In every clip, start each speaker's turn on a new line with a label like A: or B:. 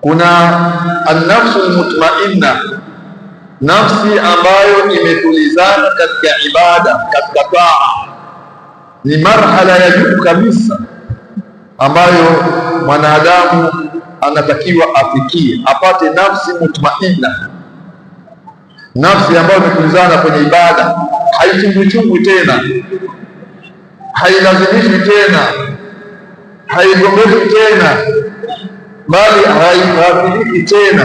A: Kuna an-nafsu al-mutmainna, nafsi ambayo imetulizana katika ibada, katika taa. Ni marhala ya juu kabisa ambayo mwanadamu anatakiwa afikie, apate nafsi mutmainna, nafsi ambayo imetulizana kwenye ibada, haichunguchungu tena, hailazimishwi tena, haigombeshwi tena, bali haighafiliki tena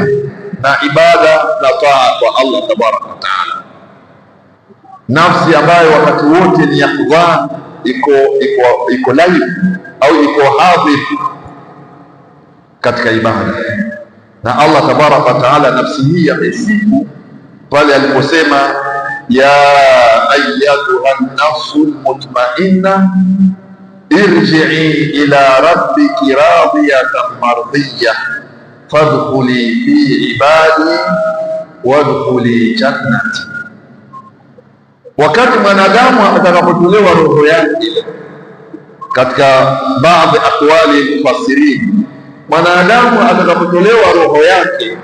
A: na ibada na taa kwa Allah tabaraka wa taala. Nafsi ambayo wakati wote ni yakdhan, iko live au iko hadhir katika ibada. Na Allah tabaraka wa taala nafsi hii amesifu pale aliposema, ya ayyatuha an-nafsul mutmainna irji'i ila rabbiki radiyatan mardiyah fadkhuli fi ibadi wadkhuli jannati. Wakati mwanadamu atakapotolewa roho yake, katika baadhi aqwali mufassirin, mwanadamu atakapotolewa roho yake,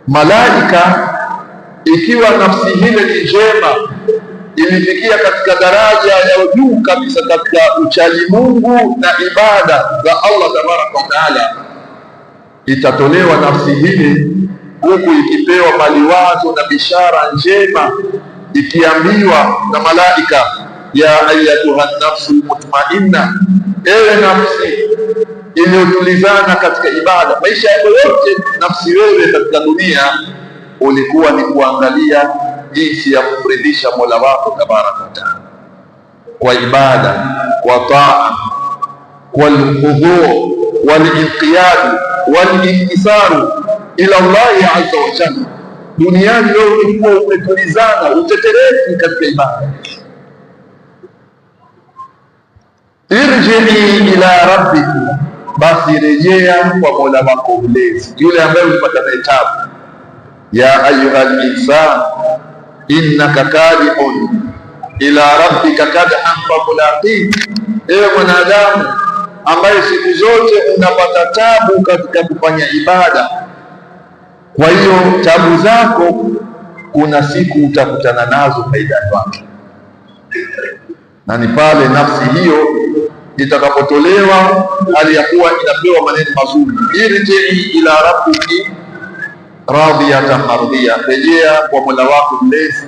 A: malaika, ikiwa nafsi hile ni njema, imefikia katika daraja ya juu kabisa katika uchaji Mungu na ibada za Allah tabaraka wa taala, itatolewa nafsi hile huku ikipewa maliwazo na bishara njema, ikiambiwa na malaika, ya ayyatuha nafsul mutmainna, ewe nafsi iliyotulizana katika ibada. Maisha yako yote nafsi wewe katika dunia ulikuwa ni kuangalia jinsi ya kumridhisha Mola wako tabaraka wa taala kwa ibada, kwa taa, kwa khudhu, wal inqiyad, wal inkisaru ila Allah azza wa jalla. Duniani leo ulikuwa umetulizana, utetereki katika ibada. Irji'i ila rabbiki, basi rejea kwa Mola wako mlezi, yule ambaye ulipata tabu. Ya ayuha al-insan innaka kadihun ila rabbika kadhan famulaqih, ewe mwanadamu ambaye siku zote unapata tabu katika kufanya ibada, kwa hiyo tabu zako kuna siku utakutana nazo faida yake. Na ni pale nafsi hiyo itakapotolewa hali ya kuwa inapewa maneno mazuri, irji'i ila rabbiki radiyatan mardiyah, rejea kwa Mola wako mlezi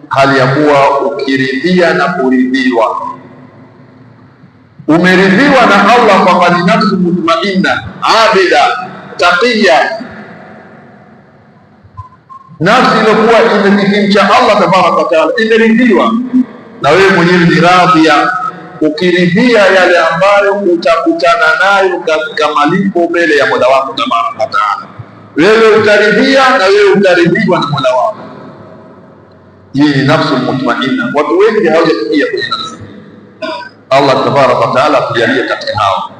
A: hali ya kuwa ukiridhia na kuridhiwa. Umeridhiwa na Allah kwamba ni nafsi mutmainna, abida, taqiya, nafsi iliyokuwa imemcha Allah tabaraka wa taala, imeridhiwa na wewe mwenyewe ni radhiya. Ukiridhia yale ambayo utakutana nayo katika malipo mbele ya Mola wako tabaraka wa taala, wewe utaridhia na wewe utaridhiwa na Mola wako. Hii ni nafsul mutmainna. Watu wengi hawajafikia kwenye nafsi. Allah tabaraka wa taala tujalie katika hao.